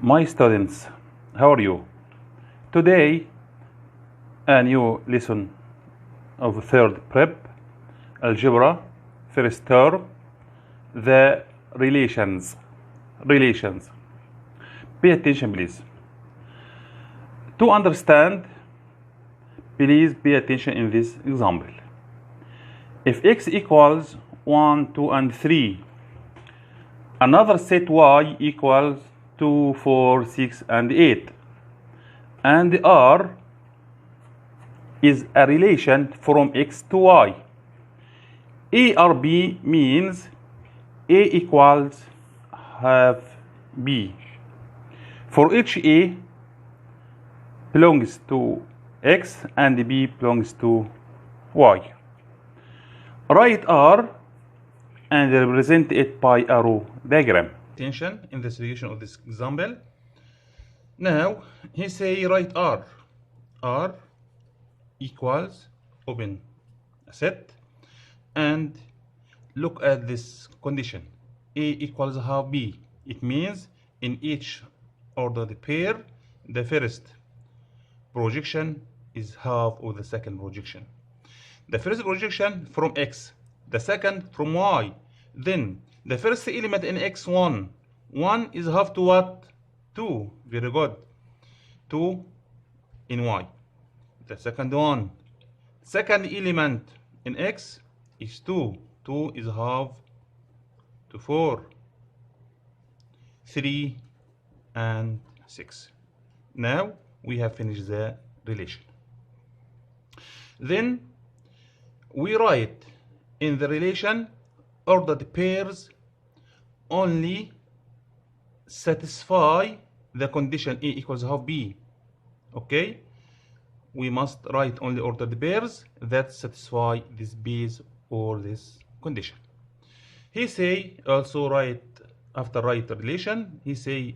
My students, how are you? Today, a new lesson of third prep, algebra, first term, the relations. Relations. Pay attention, please. To understand, please pay attention in this example. If x equals 1, 2, and 3, another set y equals 2, 4, 6, and 8, and R is a relation from x to y. A or B means A equals half B. For each A belongs to x and B belongs to y. Write R and represent it by arrow diagram. Attention in the solution of this example. Now he say write R. R equals, open a set and look at this condition. A equals half B. It means in each ordered pair, the first projection is half of the second projection. The first projection from x, the second from y. Then the first element in x1, 1 is half to what? 2. Very good. 2 in y. The second one, second element in x is 2. 2 is half to 4. 3 and 6. Now we have finished the relation. Then we write in the relation ordered pairs only satisfy the condition A equals half B. Okay? We must write only ordered pairs that satisfy this base or this condition. He say also write, after write relation, he say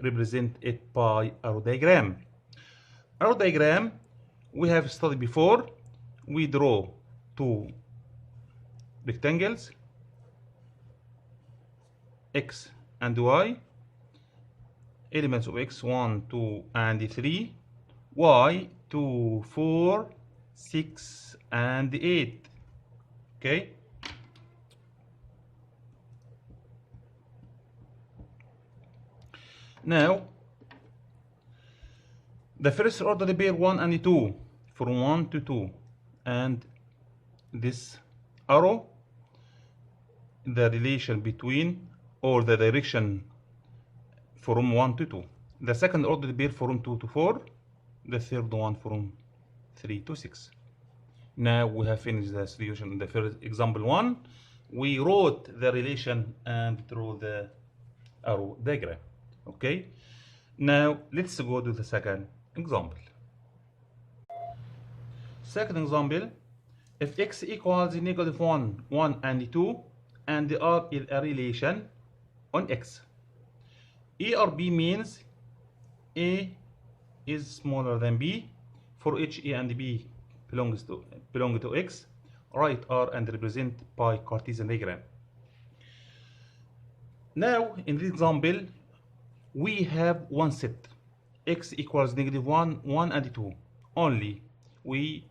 represent it by arrow diagram. Arrow diagram we have studied before. We draw two rectangles, x and y, elements of x 1, 2, and 3, y 2, 4, 6, and 8. Okay. Now, the first order pair 1 and 2, from 1 to 2, and this arrow, the relation between or the direction from 1 to 2. The second order pair from 2 to 4, the third one from 3 to 6. Now we have finished the solution in the first example 1. We wrote the relation and drew the arrow diagram. Okay. Now let's go to the second example. Second example, if x equals negative 1, 1, and 2, and R is a relation on x. A or B means A is smaller than B. For each A and B belong to x. Write R and represent by Cartesian diagram. Now in this example, we have one set, x equals negative 1, 1, and 2 only. We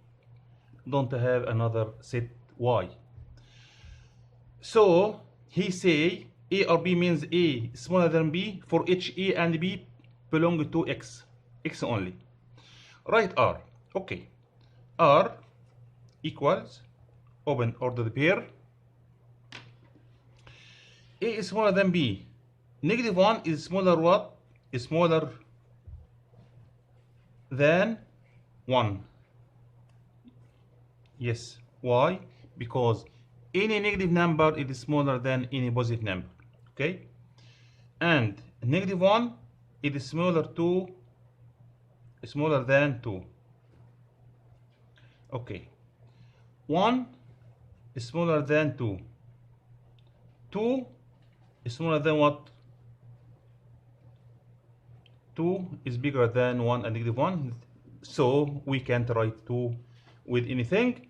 don't have another set y. So he say A or B means A smaller than B for each A and B belong to x, x only. Write R. Okay. R equals, open ordered pair, A is smaller than B. Negative 1 is smaller what? Is smaller than 1. Yes. Why? Because any negative number is smaller than any positive number. Okay? And negative 1 is smaller than 2. Okay. 1 is smaller than 2. 2 is smaller than what? 2 is bigger than 1 and negative 1. So we can't write 2 with anything.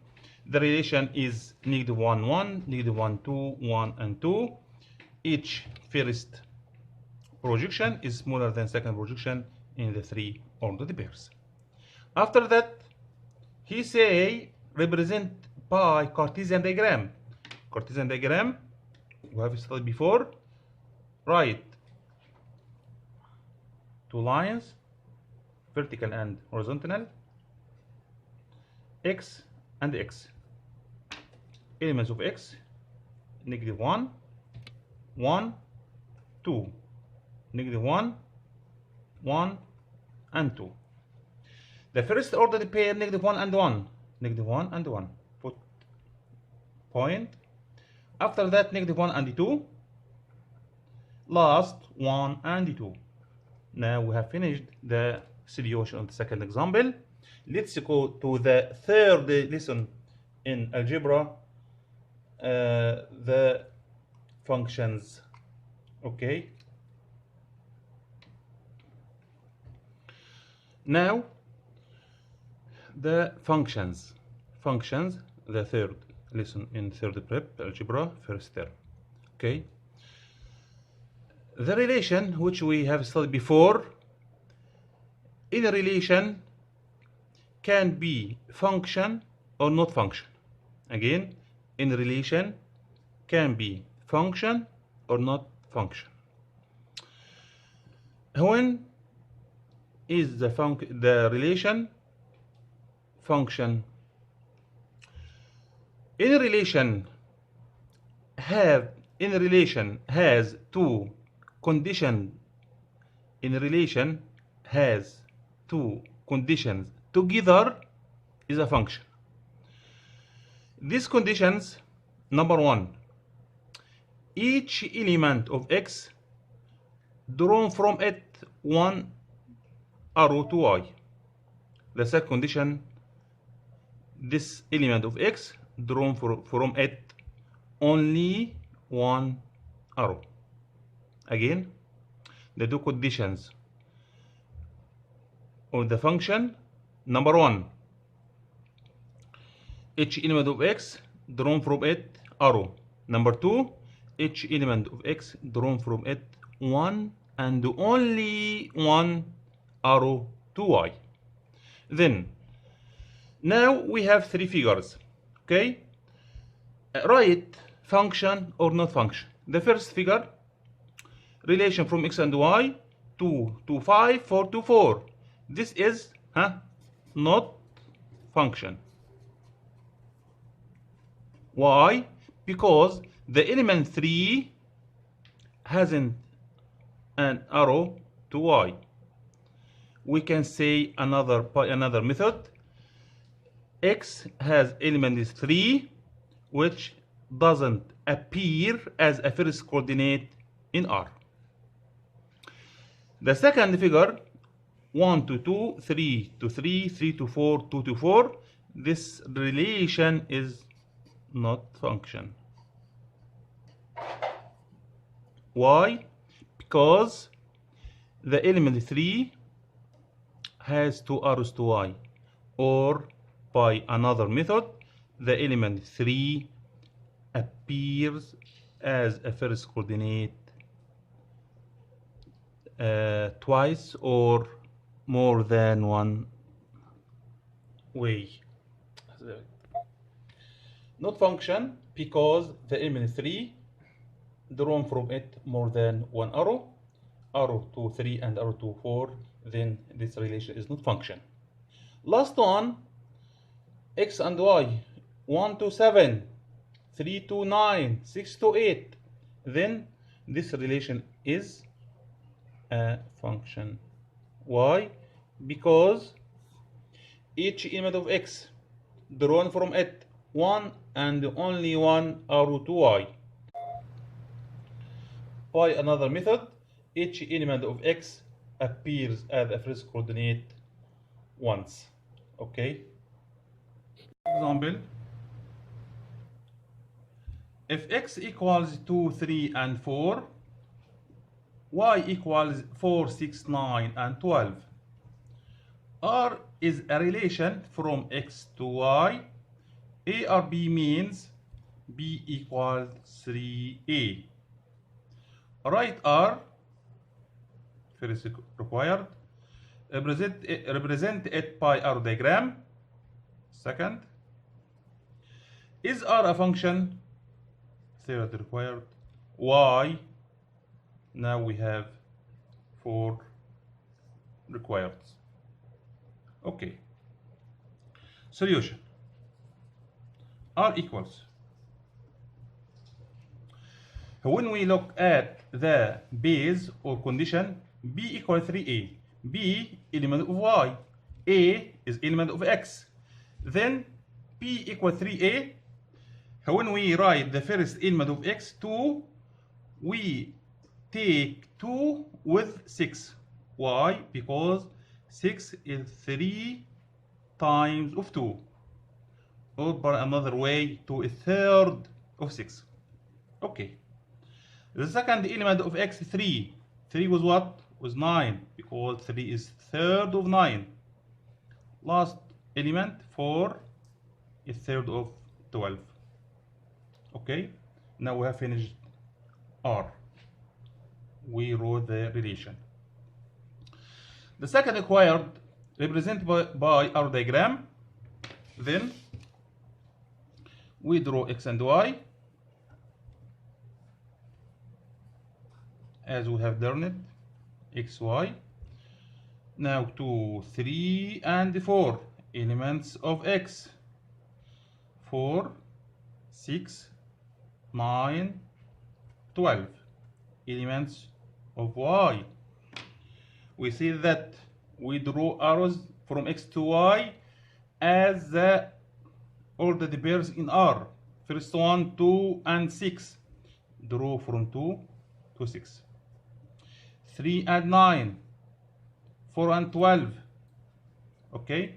The relation is negative 1, 1, negative 1, 2, 1, and 2. Each first projection is smaller than second projection in the three ordered pairs. After that, he say represent by Cartesian diagram. Cartesian diagram we have studied before. Write two lines, vertical and horizontal, x and x. Elements of x, -1, 1, 2, -1, 1, and 2. The first ordered pair, -1 and 1, -1 and 1. Put point. After that, -1 and 2. Last, 1 and 2. Now we have finished the solution of the second example. Let's go to the third lesson in algebra, the functions. Okay. Now, the functions, the third lesson in third prep algebra, first term. Okay. The relation which we have studied before, in a relation can be function or not function. Again, in a relation can be function or not function. When is the relation function? In a relation has two conditions. In a relation has two conditions together is a function. These conditions, number one, each element of x drawn from it one arrow to y. The second condition, this element of x drawn from it only one arrow. Again, the two conditions of the function, number one, each element of x drawn from it arrow. Number two, each element of x drawn from it one and only one arrow to y. Then, now we have three figures. Okay, write function or not function. The first figure, relation from x and y, 2 to 5, 4 to 4. This is not function. Why? Because the element 3 hasn't an arrow to y. We can say by another method, x has element is 3, which doesn't appear as a first coordinate in R. The second figure, 1 to 2, 3 to 3, 3 to 4, 2 to 4. This relation is not function. Why? Because the element 3 has two arrows to y, or by another method, the element 3 appears as a first coordinate twice or more than one way. Not function because the element 3 drawn from it more than one arrow, arrow to 3 and arrow to 4, then this relation is not function. Last one, x and y, 1 to 7, 3 to 9, 6 to 8, then this relation is a function. Why? Because each element of x drawn from it one and only one arrow to y. By another method, each element of x appears as a first coordinate once. Okay. Example, if x equals 2, 3, and 4, y equals 4, 6, 9, and 12. R is a relation from x to y. A or B means B equals 3A. Write R first required. Represent it by arrow diagram. Second, is R a function? Third required. Y. Now we have 4 required. Okay. Solution. R equals. When we look at the base or condition, B equals 3A. B element of Y. A is element of X. Then P equals 3A. When we write the first element of X, 2, we take 2 with 6. Why? Because 6 is 3 times of 2. Or by another way, 2 is third of 6. Okay. The second element of X, 3. 3 was what? Was 9. Because 3 is third of 9. Last element, 4, is third of 12. Okay. Now we have finished R. We wrote the relation. The second required represented by our diagram. Then we draw X and Y as we have done it. X, Y. Now 2, 3, and 4 elements of X. 4, 6, 9, 12 elements of Y. We see that we draw arrows from X to Y as the order pairs in R. First one, 2, and 6. Draw from 2 to 6. 3 and 9. 4 and 12. Okay.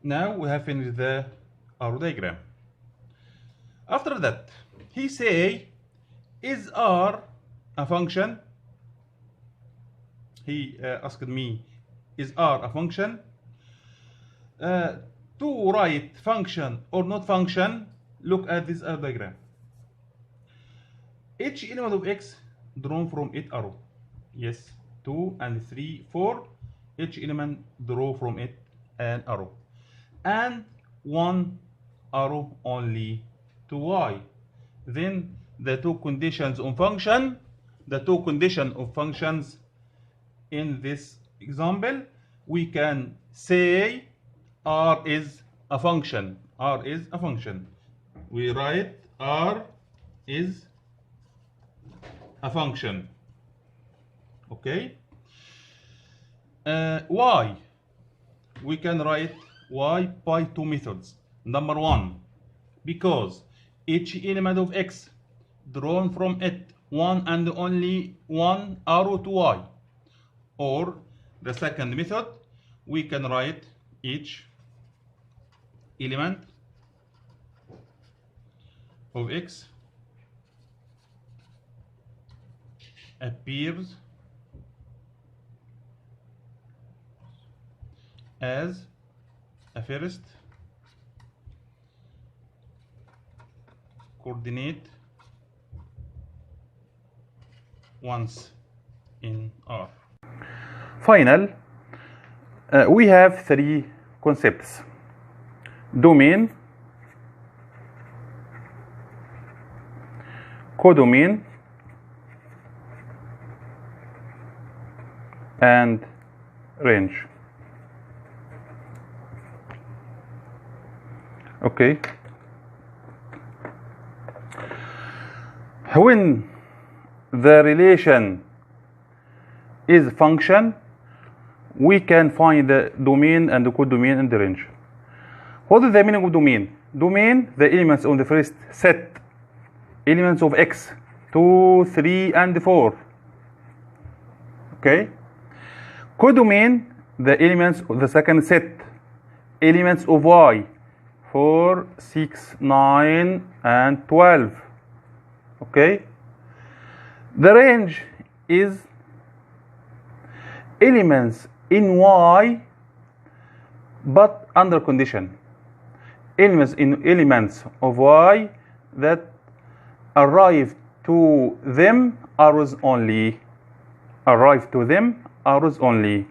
Now we have finished the arrow diagram. After that, he say, is R a function? He asked me, is R a function? To write function or not function, look at this arrow diagram. Each element of X drawn from 8 arrow. Yes, 2 and 3, 4. Each element draw from it an arrow. And 1 arrow only to Y. Then the two conditions of function, the two conditions of functions in this example, we can say R is a function. R is a function. We write R is a function. Okay. Y. We can write Y by 2 methods. Number 1, because each element of X drawn from it 1 and only 1 arrow to Y. Or the second method, we can write each element of X appears as a first coordinate once in R. Final, we have 3 concepts: domain, codomain, and range. Okay. When the relation is function, we can find the domain and the codomain and the range. What is the meaning of domain? Domain, the elements on the first set, elements of X, 2, 3, and 4. Okay. Codomain, the elements of the second set, elements of Y, 4, 6, 9, and 12. Okay. The range is elements in Y but under condition. Elements of Y that arrive to them arrows only. arrive to them arrows only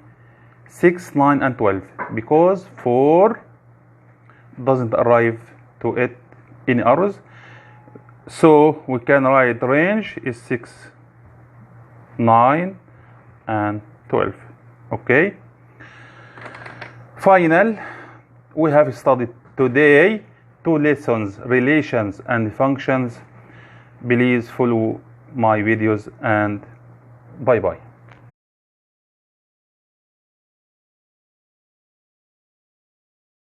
6, 9 and 12, because 4 doesn't arrive to it any arrows. So we can write range is 6, 9 and 12. Okay. Final, we have studied today 2 lessons, relations and functions. Please follow my videos and bye bye.